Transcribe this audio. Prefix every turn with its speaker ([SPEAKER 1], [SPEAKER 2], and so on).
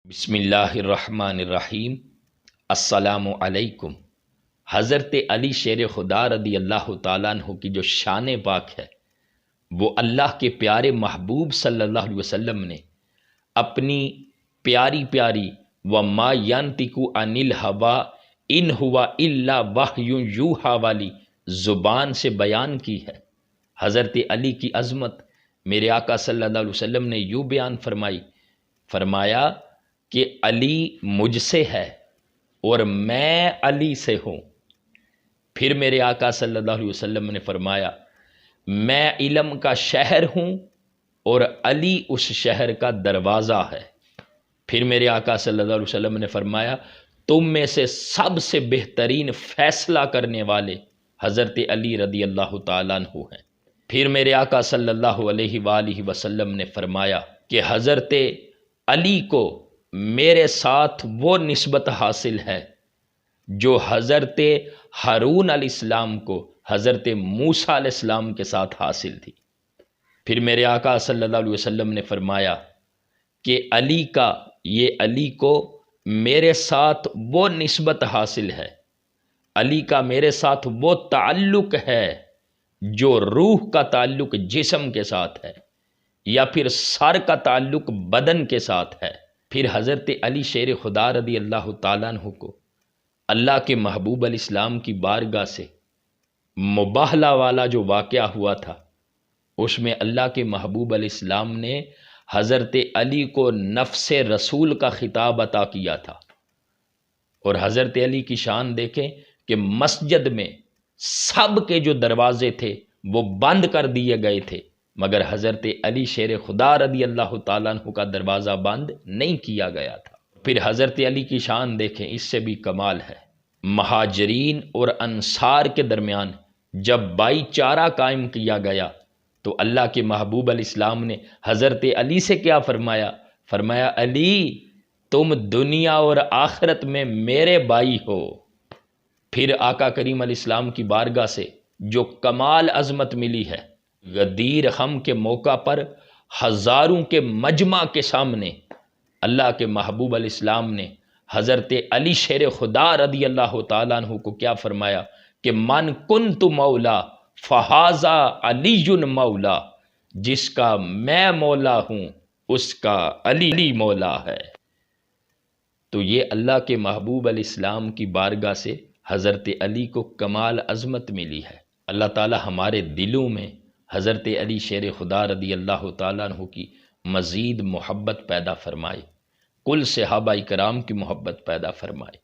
[SPEAKER 1] بسم اللہ الرحمن الرحیم۔ السلام علیکم۔ حضرت علی شیر خدا رضی اللہ تعالیٰ عنہ کی جو شان پاک ہے وہ اللہ کے پیارے محبوب صلی اللہ علیہ وسلم نے اپنی پیاری پیاری وما ینطق عن الہوی ان ہوا الا وحی یوحی والی زبان سے بیان کی ہے۔ حضرت علی کی عظمت میرے آقا صلی اللہ علیہ وسلم نے یوں بیان فرمایا کہ علی مجھ سے ہے اور میں علی سے ہوں۔ پھر میرے آقا صلی اللہ علیہ وسلم نے فرمایا میں علم کا شہر ہوں اور علی اس شہر کا دروازہ ہے۔ پھر میرے آقا صلی اللہ علیہ وسلم نے فرمایا تم میں سے سب سے بہترین فیصلہ کرنے والے حضرت علی رضی اللہ تعالیٰ عنہ ہیں۔ پھر میرے آقا صلی اللہ علیہ وآلہ وسلم نے فرمایا کہ حضرت علی کو میرے ساتھ وہ نسبت حاصل ہے جو حضرت ہارون علیہ السلام کو حضرت موسیٰ علیہ السلام کے ساتھ حاصل تھی۔ پھر میرے آقا صلی اللہ علیہ وسلم نے فرمایا کہ علی کو میرے ساتھ وہ نسبت حاصل ہے، علی کا میرے ساتھ وہ تعلق ہے جو روح کا تعلق جسم کے ساتھ ہے یا پھر سر کا تعلق بدن کے ساتھ ہے۔ پھر حضرت علی شیر خدا رضی اللہ تعالیٰ عنہ کو اللہ کے محبوب علیہ السلام کی بارگاہ سے مباہلہ والا جو واقعہ ہوا تھا اس میں اللہ کے محبوب علیہ السلام نے حضرت علی کو نفس رسول کا خطاب عطا کیا تھا، اور حضرت علی کی شان دیکھیں کہ مسجد میں سب کے جو دروازے تھے وہ بند کر دیے گئے تھے مگر حضرت علی شیر خدا رضی اللہ تعالیٰ عنہ کا دروازہ بند نہیں کیا گیا تھا۔ پھر حضرت علی کی شان دیکھیں، اس سے بھی کمال ہے۔ مہاجرین اور انصار کے درمیان جب بھائی چارہ قائم کیا گیا تو اللہ کے محبوب علیہ السلام نے حضرت علی سے کیا فرمایا علی تم دنیا اور آخرت میں میرے بھائی ہو۔ پھر آقا کریم علیہ السلام کی بارگاہ سے جو کمال عظمت ملی ہے، غدیر غم کے موقع پر ہزاروں کے مجمع کے سامنے اللہ کے محبوب علیہ السلام نے حضرت علی شیر خدا رضی اللہ تعالیٰ عنہ کو کیا فرمایا کہ من کنت مولا فہذا علی مولا، جس کا میں مولا ہوں اس کا علی مولا ہے۔ تو یہ اللہ کے محبوب علیہ السلام کی بارگاہ سے حضرت علی کو کمال عظمت ملی ہے۔ اللہ تعالی ہمارے دلوں میں حضرت علی شیر خدا رضی اللہ تعالیٰ عنہ کی مزید محبت پیدا فرمائے، کل صحابہ کرام کی محبت پیدا فرمائے۔